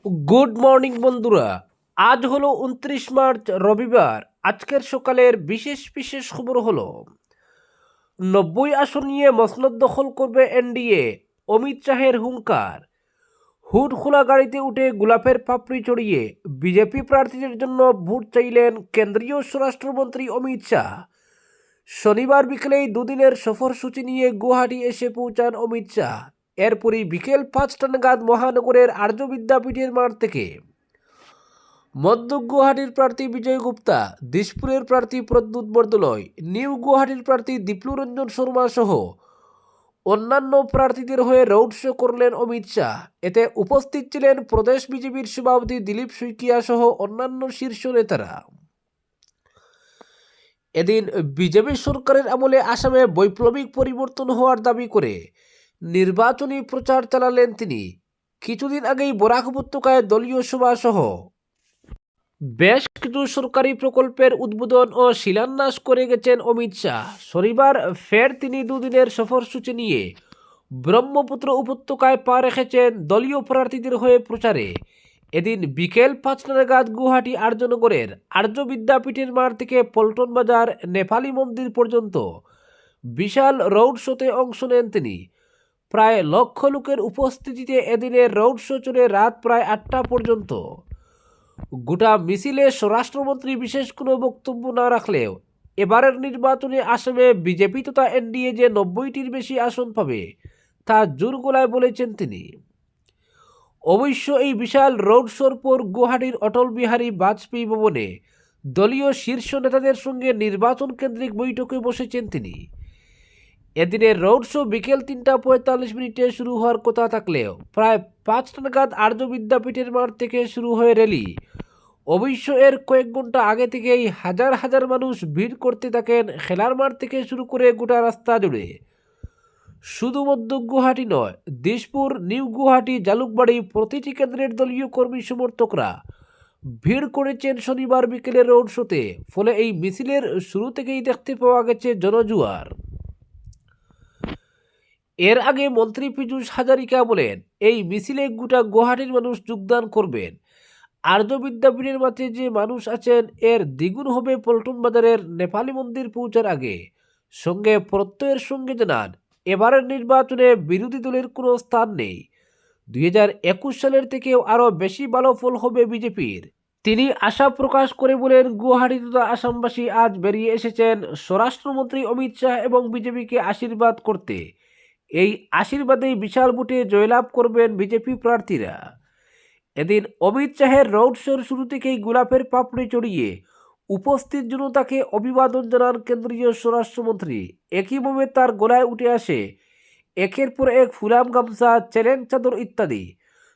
Good morning বন্ধুরা। আজ হলো 29 মার্চ, রবিবার। আজকের সকালের বিশেষ বিশেষ খবর হলো 90 আসন নিয়ে মসনদ দখল করবে এনডিএ, অমিত শাহের হুঙ্কার। হুড খোলা গাড়িতে উঠে গোলাপের পাপড়ি চড়িয়ে বিজেপি প্রার্থীদের জন্য ভোট চাইলেন কেন্দ্রীয় স্বরাষ্ট্রমন্ত্রী অমিত শাহ। শনিবার বিকেলেই দুদিনের সফরসূচি নিয়ে গুয়াহাটি এসে পৌঁছান অমিত শাহ। এরপরই বিকেল 5টা নাগাদ মহানগরের আর্য বিদ্যাপীঠের মাঠ থেকে মধ্য গুয়াহাটির প্রার্থী বিজয় গুপ্তা, দিশপুরের প্রার্থী প্রদ্যুৎ বরদলৈ, নিউ গুয়াহাটির প্রার্থী দীপ্লু রঞ্জন শর্মা সহ অন্যান্য প্রার্থীদের হয়ে রোড শো করলেন অমিত শাহ। এতে উপস্থিত ছিলেন প্রদেশ বিজেপির সভাপতি দিলীপ শইকিয়া সহ অন্যান্য শীর্ষ নেতারা। এদিন বিজেপি সরকারের আমলে আসামে বৈপ্লবিক পরিবর্তন হওয়ার দাবি করে নির্বাচনী প্রচার চালালেন তিনি। কিছুদিন আগেই বরাক উপত্যকায় দলীয় সভা সহ বেশ কিছু সরকারি প্রকল্পের উদ্বোধন ও শিলান্যাস করে গেছেন অমিত শাহ। শনিবার ফের তিনি দুদিনের সফরসূচি নিয়ে ব্রহ্মপুত্র উপত্যকায় পা রেখেছেন দলীয় প্রার্থীদের হয়ে প্রচারে। এদিন বিকেল 5টা নাগাদ গুয়াহাটি আর্যনগরের আর্য বিদ্যাপীঠের মাঠ থেকে পল্টন বাজার নেপালি মন্দির পর্যন্ত বিশাল রোড শোতে অংশ নেন তিনি। প্রায় লক্ষ লোকের উপস্থিতিতে এদিনের রোড শো চলে রাত প্রায় 8টা পর্যন্ত। গোটা মিছিলে স্বরাষ্ট্রমন্ত্রী বিশেষ কোনো বক্তব্য না রাখলেও এবারের নির্বাচনে আসামে বিজেপি তথা এনডিএ যে 90টির বেশি আসন পাবে তা জোর গলায় বলেছেন তিনি। অবশ্য এই বিশাল রোড শোর পর গুয়াহাটির অটল বিহারী বাজপেয়ী ভবনে দলীয় শীর্ষ নেতাদের সঙ্গে নির্বাচন কেন্দ্রিক বৈঠকে বসেছেন তিনি। এদিনের রোড শো বিকেল 3টা 45 শুরু হওয়ার কথা থাকলেও প্রায় 5টা নাগাদ আর্য বিদ্যাপীঠের মাঠ থেকে শুরু হয়ে র্যালি। অবশ্য এর কয়েক ঘন্টা আগে থেকেই হাজার হাজার মানুষ ভিড় করতে থাকেন খেলার মাঠ থেকে শুরু করে গোটা রাস্তা জুড়ে। শুধু মধ্য গুয়াহাটি নয়, দিশপুর, নিউ গুয়াহাটি, জালুকবাড়ি প্রতিটি কেন্দ্রের দলীয় কর্মী সমর্থকরা ভিড় করেছেন শনিবার বিকেলের রোড শোতে। ফলে এই মিছিলের শুরু থেকেই দেখতে পাওয়া গেছে জনজোয়ার। এর আগে মন্ত্রী পীযূষ হাজারিকা বলেন, এই মিছিলে গোটা গুয়াহাটির মানুষ যোগদান করবেন। আর্য বিদ্যাপীঠের মাঠে যে মানুষ আছেন এর দ্বিগুণ হবে পল্টন বাজারের নেপালি মন্দির পৌঁছার আগে। সঙ্গে প্রত্যয়ের সঙ্গে জানান, এবারের নির্বাচনে বিরোধী দলের কোনো স্থান নেই। 2021 সালের থেকেও আরও বেশি ভালো ফল হবে বিজেপির। তিনি আশা প্রকাশ করে বলেন, গুয়াহাটি তথা আসামবাসী আজ বেরিয়ে এসেছেন স্বরাষ্ট্রমন্ত্রী অমিত শাহ এবং বিজেপিকে আশীর্বাদ করতে। এই আশীর্বাদেই বিশাল ভোটে জয়লাভ করবেন বিজেপি প্রার্থীরা। এদিন অমিত শাহের রোড শোর শুরু থেকেই গোলাপের পাপড়ি চড়িয়ে উপস্থিত জনতাকে অভিবাদন জানান কেন্দ্রীয় স্বরাষ্ট্রমন্ত্রী। একইভাবে তার গলায় উঠে আসে একের পর এক ফুলাম গামছা, চ্যালেঞ্জ চাদর ইত্যাদি।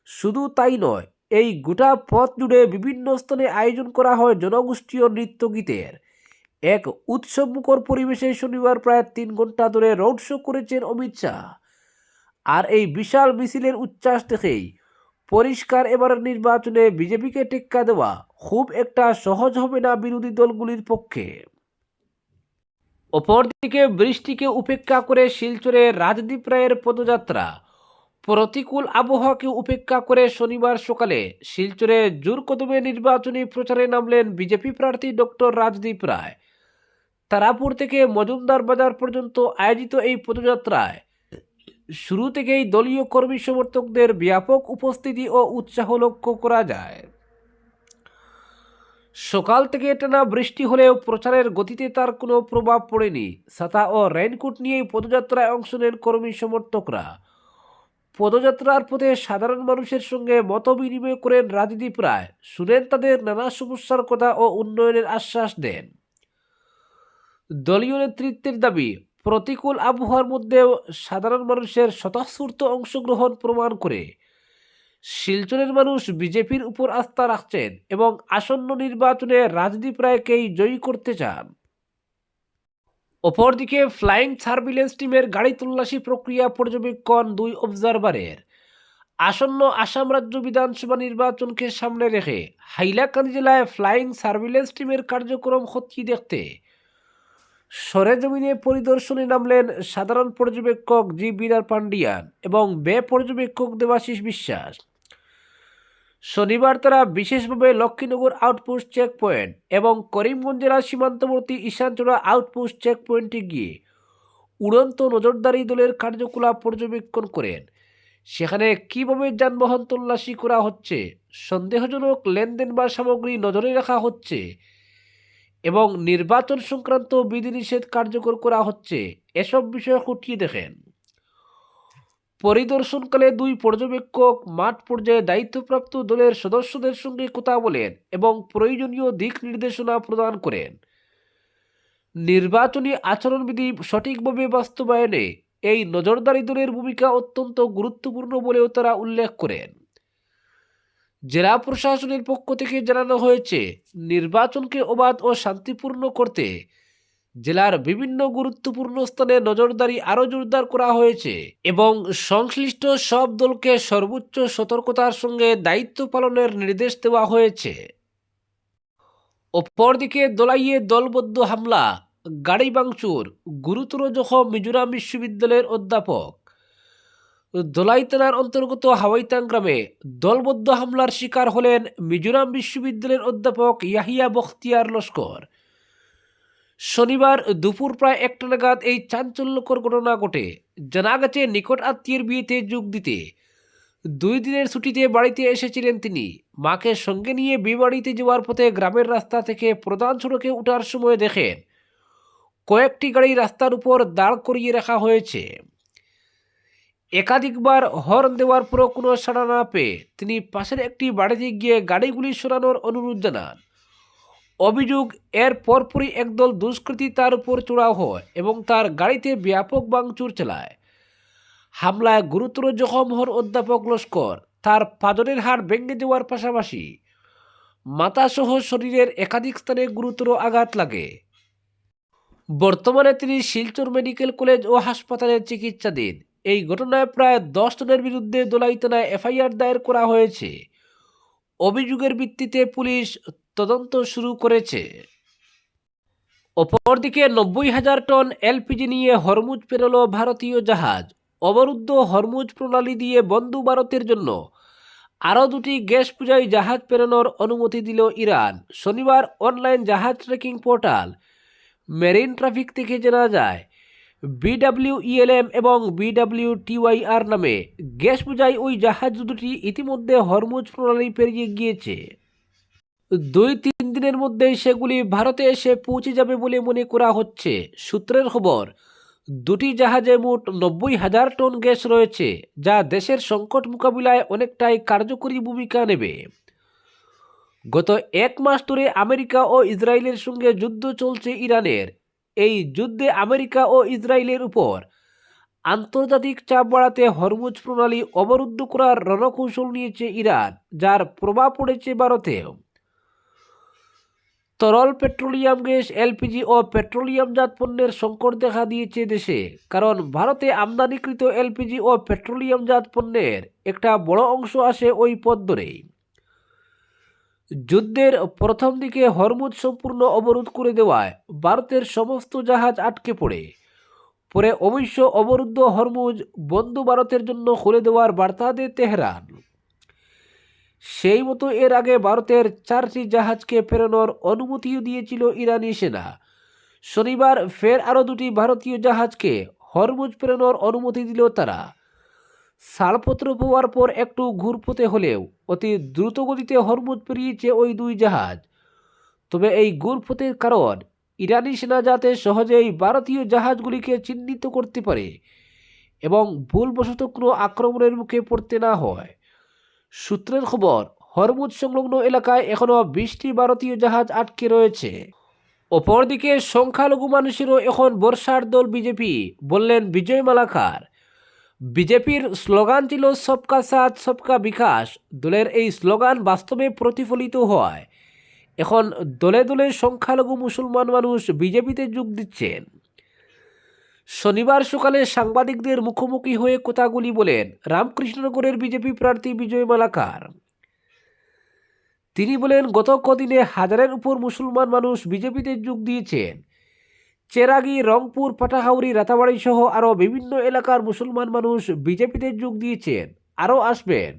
শুধু তাই নয়, এই গোটা পথ জুড়ে বিভিন্ন স্থানে আয়োজন করা হয় জনগোষ্ঠীয় নৃত্য গীতের এক উৎসবমুখর পরিবেশে শনিবার প্রায় 3 ঘন্টা ধরে রোড শো করেছেন অমিত শাহ। আর এই বিশাল মিছিলের উচ্ছ্বাস দেখেই পরিষ্কার, এবারের নির্বাচনে বিজেপিকে টেক্কা দেওয়া খুব একটা সহজ হবে না বিরোধী দলগুলির পক্ষে। অপরদিকে বৃষ্টিকে উপেক্ষা করে শিলচরে রাজদীপ রায়ের পদযাত্রা। প্রতিকূল আবহাওয়াকে উপেক্ষা করে শনিবার সকালে শিলচরে জোর কদমে নির্বাচনী প্রচারে নামলেন বিজেপি প্রার্থী ডক্টর রাজদীপ রায়। তারাপুর থেকে মজুমদার বাজার পর্যন্ত আয়োজিত এই পদযাত্রায় শুরু থেকেই দলীয় কর্মী সমর্থকদের ব্যাপক উপস্থিতি ও উৎসাহ লক্ষ্য করা যায়। সকাল থেকে টানা বৃষ্টি হলেও প্রচারের গতিতে তার কোনো প্রভাব পড়েনি। ছাতা ও রেইনকোট নিয়েই পদযাত্রায় অংশ নেন কর্মী সমর্থকরা। পদযাত্রার পথে সাধারণ মানুষের সঙ্গে মত বিনিময় করেন রাজদীপ রায়, শুনেন তাদের নানা সমস্যার কথা ও উন্নয়নের আশ্বাস দেন। দলীয় নেতৃত্বের দাবি, প্রতিকূল আবহাওয়ার মধ্যেও সাধারণ মানুষের স্বতঃস্ফূর্ত অংশগ্রহণ প্রমাণ করে শিলচরের মানুষ বিজেপির উপর আস্থা রাখছেন এবং আসন্ন নির্বাচনে রাজদীপ রায়কেই জয়ী করতে চান। অপরদিকে ফ্লাইং সার্ভিলেন্স টিমের গাড়ি তল্লাশি প্রক্রিয়া পর্যবেক্ষণ 2 অবজারভারের। আসন্ন আসাম রাজ্য বিধানসভা নির্বাচনকে সামনে রেখে হাইলাকান্দি জেলায় ফ্লাইং সার্ভিলেন্স টিমের কার্যক্রম খতিয়ে দেখতে সরেজমিনে পরিদর্শনে নামলেন সাধারণ পর্যবেক্ষক জি বিরার পান্ডিয়ান এবং ব্যয় পর্যবেক্ষক দেবাশিস বিশ্বাস। শনিবার তারা বিশেষভাবে লক্ষ্মীনগর আউটপোস্ট চেকপয়েন্ট এবং করিমগঞ্জ জেলার সীমান্তবর্তী ঈশানচূড়া আউটপোস্ট চেকপয়েন্টে গিয়ে উড়ন্ত নজরদারি দলের কার্যকলাপ পর্যবেক্ষণ করেন। সেখানে কিভাবে যানবাহন তল্লাশি করা হচ্ছে, সন্দেহজনক লেনদেন বা সামগ্রী নজরে রাখা হচ্ছে এবং নির্বাচন সংক্রান্ত বিধিনিষেধ কার্যকর করা হচ্ছে, এসব বিষয় খতিয়ে দেখেন। পরিদর্শনকালে দুই পর্যবেক্ষক মাঠ পর্যায়ে দায়িত্বপ্রাপ্ত দলের সদস্যদের সঙ্গে কথা বলেন এবং প্রয়োজনীয় দিক নির্দেশনা প্রদান করেন। নির্বাচনী আচরণবিধি সঠিকভাবে বাস্তবায়নে এই নজরদারি দলের ভূমিকা অত্যন্ত গুরুত্বপূর্ণ বলেও তারা উল্লেখ করেন। জেলা প্রশাসনের পক্ষ থেকে জানানো হয়েছে, নির্বাচনকে অবাধ ও শান্তিপূর্ণ করতে জেলার বিভিন্ন গুরুত্বপূর্ণ স্থানে নজরদারি আরও জোরদার করা হয়েছে এবং সংশ্লিষ্ট সব দলকে সর্বোচ্চ সতর্কতার সঙ্গে দায়িত্ব পালনের নির্দেশ দেওয়া হয়েছে। অপরদিকে দলাইয়ে দলবদ্ধ হামলা, গাড়ি ভাঙচুর, গুরুতর জখম মিজোরাম বিশ্ববিদ্যালয়ের অধ্যাপক। দলাই থানার অন্তর্গত হাওয়াইতাং গ্রামে দলবদ্ধ হামলার শিকার হলেন মিজোরাম বিশ্ববিদ্যালয়ের অধ্যাপক ইয়াহিয়া বখতিয়ার লস্কর। শনিবার দুপুর প্রায় 1টা নাগাদ এই চাঞ্চল্যকর ঘটনা ঘটে। জানা গেছে, নিকট আত্মীয়ের বিয়েতে যোগ দিতে 2 দিনের ছুটিতে বাড়িতে এসেছিলেন তিনি। মাকে সঙ্গে নিয়ে বিয়েবাড়িতে যাওয়ার পথে গ্রামের রাস্তা থেকে প্রধান সড়কে ওঠার সময় দেখেন কয়েকটি গাড়ি রাস্তার উপর দাঁড় করিয়ে রাখা হয়েছে। একাধিকবার হর্ন দেওয়ার পরও কোনো সাড়া না পেয়ে তিনি পাশের একটি বাড়িতে গিয়ে গাড়িগুলি সরানোর অনুরোধ জানান। অভিযোগ, এর পরপরই একদল দুষ্কৃতী তার উপর চড়াও হয় এবং তার গাড়িতে ব্যাপক ভাঙচুর চালায়। হামলায় গুরুতর জখম হন অধ্যাপক লস্কর। তার পাঁজরের হাড় ভেঙে যাওয়ার পাশাপাশি মাথাসহ শরীরের একাধিক স্থানে গুরুতর আঘাত লাগে। বর্তমানে তিনি শিলচর মেডিকেল কলেজ ও হাসপাতালে চিকিৎসাধীন। এই ঘটনায় প্রায় 10 জনের বিরুদ্ধে দলাই থানায় এফআইআর দায়ের করা হয়েছে। অভিযোগের ভিত্তিতে পুলিশ তদন্ত শুরু করেছে। অপরদিকে 90,000 টন এলপিজি নিয়ে হরমুজ পেরোল ভারতীয় জাহাজ। অবরুদ্ধ হরমুজ প্রণালী দিয়ে বন্ধ ভারতের জন্য আরও 2টি গ্যাস বোঝাই জাহাজ প্রেরণের অনুমতি দিল ইরান। শনিবার অনলাইন জাহাজ ট্র্যাকিং পোর্টাল মেরিন ট্রাফিক থেকে জানা যায়, BWELM এবং BWTYR নামে গ্যাস বোঝাই ওই জাহাজ দুটি ইতিমধ্যে হরমুজ প্রণালী পেরিয়ে গিয়েছে। 2-3 দিনের মধ্যেই সেগুলি ভারতে এসে পৌঁছে যাবে বলে মনে করা হচ্ছে। সূত্রের খবর, 2টি জাহাজে মোট 90,000 টন গ্যাস রয়েছে, যা দেশের সংকট মোকাবিলায় অনেকটাই কার্যকরী ভূমিকা নেবে। গত 1 মাস ধরে আমেরিকা ও ইসরায়েলের সঙ্গে যুদ্ধ চলছে ইরানের। এই যুদ্ধে আমেরিকা ও ইসরায়েলের উপর আন্তর্জাতিক চাপ বাড়াতে হরমুজ প্রণালী অবরুদ্ধ করার রণকৌশল নিয়েছে ইরান, যার প্রভাব পড়েছে ভারতেও। তরল পেট্রোলিয়াম গ্যাস, এলপিজি ও পেট্রোলিয়ামজাত পণ্যের সংকট দেখা দিয়েছে দেশে, কারণ ভারতে আমদানিকৃত এলপিজি ও পেট্রোলিয়ামজাত পণ্যের একটা বড় অংশ আসে ওই পথ ধরেই। যুদ্ধের প্রথম দিকে হরমুজ সম্পূর্ণ অবরোধ করে দেওয়ায় ভারতের সমস্ত জাহাজ আটকে পড়ে। পরে অবশ্য অবরুদ্ধ হরমুজ বন্ধ ভারতের জন্য খুলে দেওয়ার বার্তা দেয় তেহরান। সেই মতো এর আগে ভারতের 4টি জাহাজকে ফেরানোর অনুমতিও দিয়েছিল ইরানি সেনা। শনিবার ফের আরও 2টি ভারতীয় জাহাজকে হরমুজ ফেরানোর অনুমতি দিল তারা। ছাড়পত্র পাওয়ার পর একটু ঘুরপথে হলেও অতি দ্রুতগতিতে হরমুজ পেরিয়েছে ওই 2 জাহাজ। তবে এই ঘুরপথের কারণ, ইরানি সেনা যাতে সহজেই ভারতীয় জাহাজগুলিকে চিহ্নিত করতে পারে এবং ভুলবশত কোনো আক্রমণের মুখে পড়তে না হয়। সূত্রের খবর, হরমুজ সংলগ্ন এলাকায় এখনও 20টি ভারতীয় জাহাজ আটকে রয়েছে। অপরদিকে সংখ্যালঘু মানুষেরও এখন বর্ষার দল বিজেপি, বললেন বিজয় মালাকার। বিজেপির স্লোগান ছিল সবকা সাথ সবকা বিকাশ। দলের এই স্লোগান বাস্তবে প্রতিফলিত হয়। এখন দলে দলে সংখ্যালঘু মুসলমান মানুষ বিজেপিতে যোগ দিচ্ছেন। শনিবার সকালে সাংবাদিকদের মুখোমুখি হয়ে কথাগুলি বলেন রামকৃষ্ণনগরের বিজেপি প্রার্থী বিজয় মালাকার। তিনি বলেন, গত কদিনে হাজারের উপর মুসলমান মানুষ বিজেপিতে যোগ দিয়েছেন। চেরাগি, রংপুর, পাটাহাউরি, রাতাবাড়ি সহ আরও বিভিন্ন এলাকার মুসলমান মানুষ বিজেপিতে যোগ দিয়েছেন, আরও আসবেন।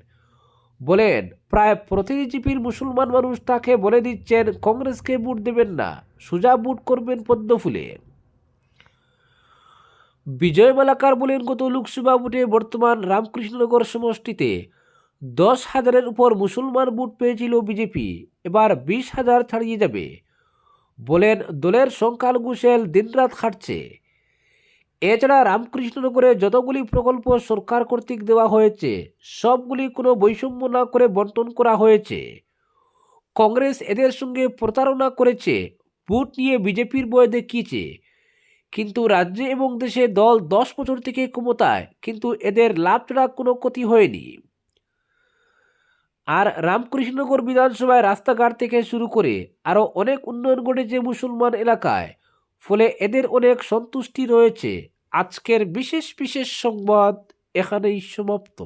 বলেন, প্রায় প্রতিটি জিপির মুসলমান মানুষ তাকে বলে দিচ্ছেন কংগ্রেসকে ভোট দেবেন না, সোজা ভোট করবেন পদ্মফুলে। বিজয় মালাকার বলেন, গত লোকসভা ভোটে বর্তমান রামকৃষ্ণনগর সমষ্টিতে 10,000-এর উপর মুসলমান ভোট পেয়েছিল বিজেপি, এবার 20,000 ছাড়িয়ে যাবে। বলেন, দলের সংখ্যালঘু সেল দিনরাত খাটছে। এছাড়া রামকৃষ্ণনগরে যতগুলি প্রকল্প সরকার কর্তৃক দেওয়া হয়েছে সবগুলি কোনো বৈষম্য না করে বন্টন করা হয়েছে। কংগ্রেস এদের সঙ্গে প্রতারণা করেছে, ভোট নিয়ে বিজেপির ভয় দেখিয়েছে, কিন্তু রাজ্যে এবং দেশে দল 10 বছর থেকে ক্ষমতায়, কিন্তু এদের লাভ ছাড়া কোনো ক্ষতি হয়নি। আর রামকৃষ্ণনগর বিধানসভায় রাস্তাঘাট থেকে শুরু করে আরও অনেক উন্নয়ন ঘটেছে মুসলমান এলাকায়, ফলে এদের অনেক সন্তুষ্টি রয়েছে। আজকের বিশেষ বিশেষ সংবাদ এখানেই সমাপ্ত।